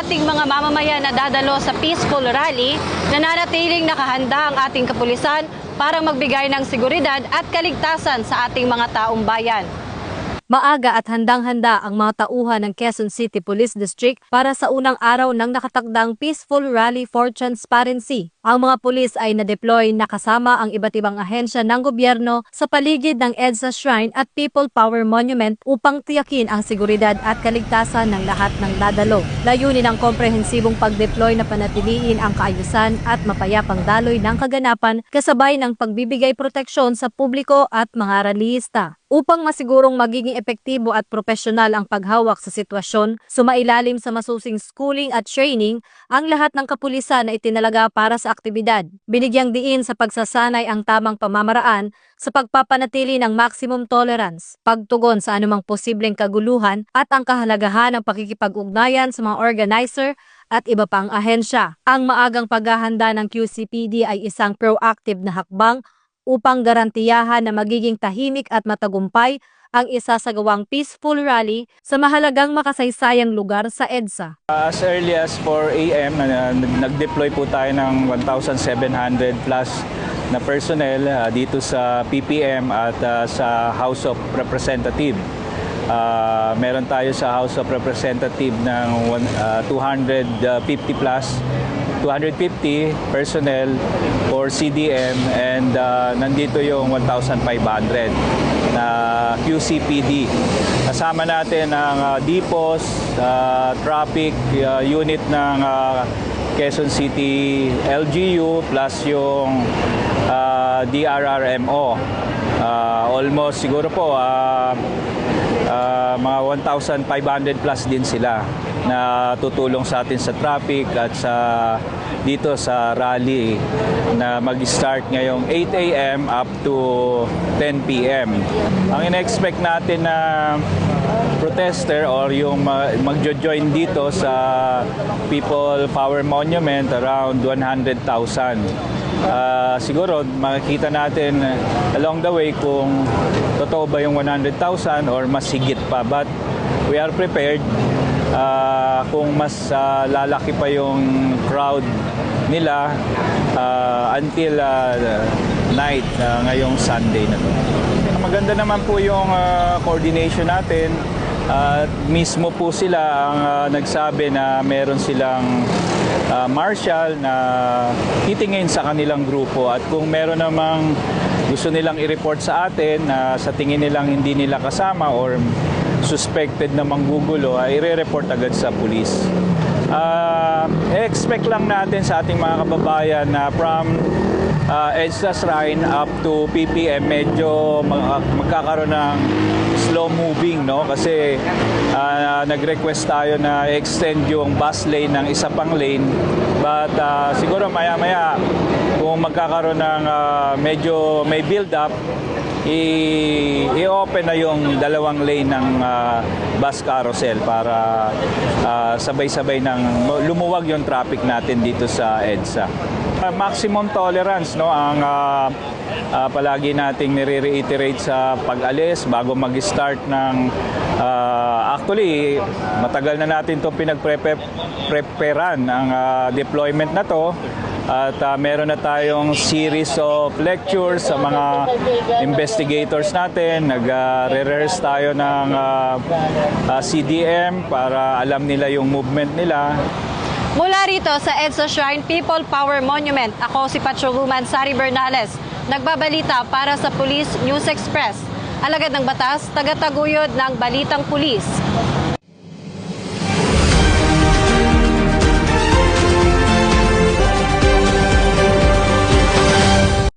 ating mga mamamayan na dadalo sa peaceful rally, nananatiling nakahanda ang ating kapulisan para magbigay ng seguridad at kaligtasan sa ating mga taong bayan. Maaga at handang-handa ang mga tauhan ng Quezon City Police District para sa unang araw ng nakatakdang Peaceful Rally for Transparency. Ang mga pulis ay na-deploy na kasama ang iba't ibang ahensya ng gobyerno sa paligid ng EDSA Shrine at People Power Monument upang tiyakin ang seguridad at kaligtasan ng lahat ng dadalo. Layunin ng komprehensibong pag-deploy na panatiliin ang kaayusan at mapayapang daloy ng kaganapan kasabay ng pagbibigay proteksyon sa publiko at mga rallyista. Upang masigurong magiging epektibo at profesional ang paghawak sa sitwasyon, sumailalim sa masusing schooling at training ang lahat ng kapulisan na itinalaga para sa aktibidad. Binigyang diin sa pagsasanay ang tamang pamamaraan sa pagpapanatili ng maximum tolerance, pagtugon sa anumang posibleng kaguluhan at ang kahalagahan ng pakikipag-ugnayan sa mga organizer at iba pang ahensya. Ang maagang paghahanda ng QCPD ay isang proactive na hakbang upang garantiyahan na magiging tahimik at matagumpay ang isasagawang peaceful rally sa mahalagang makasaysayang lugar sa EDSA. As early as 4 a.m. nag-deploy po tayo ng 1,700 plus na personnel dito sa PPM at sa House of Representatives. Meron tayo sa House of Representatives ng 250 personnel for CDM and nandito yung 1,500 na QCPD. Kasama natin ang DPOS, traffic unit ng Quezon City LGU plus yung DRRMO. Almost siguro po mga 1,500 plus din sila na tutulong sa atin sa traffic at dito sa rally na mag-start ngayong 8 a.m. up to 10 p.m. Ang ina-expect natin na protester or yung magjo-join dito sa People Power Monument around 100,000. Siguro makikita natin along the way kung totoo ba yung 100,000 or mas higit pa, but we are prepared kung mas lalaki pa yung crowd nila until night ngayong Sunday na to. Maganda naman po yung coordination natin. Mismo po sila ang nagsabi na meron silang marshal na titingin sa kanilang grupo at kung meron namang gusto nilang i-report sa atin na sa tingin nilang hindi nila kasama or suspected na manggugulo ay i-report agad sa pulis. Expect lang natin sa ating mga kababayan na from EDSA Shrine up to PPM medyo magkakaroon ng slow moving, no? Kasi nag-request tayo na extend yung bus lane ng isa pang lane, but siguro maya-maya kung magkakaroon ng medyo may build up, i-open na yung dalawang lane ng bus carousel para sabay-sabay ng lumuwag yung traffic natin dito sa EDSA. Maximum tolerance, no, ang palagi nating nire-reiterate sa pag-alis bago mag-start ng actually matagal na natin 'tong pinag-preparan ang deployment na to. At meron na tayong series of lectures sa mga investigators natin. Nag-rehearse tayo ng CDM para alam nila yung movement nila. Mula rito sa EDSA Shrine People Power Monument, ako si Patrolwoman Sari Bernales, nagbabalita para sa Police News Express. Alagad ng batas, tagataguyod ng Balitang Pulis.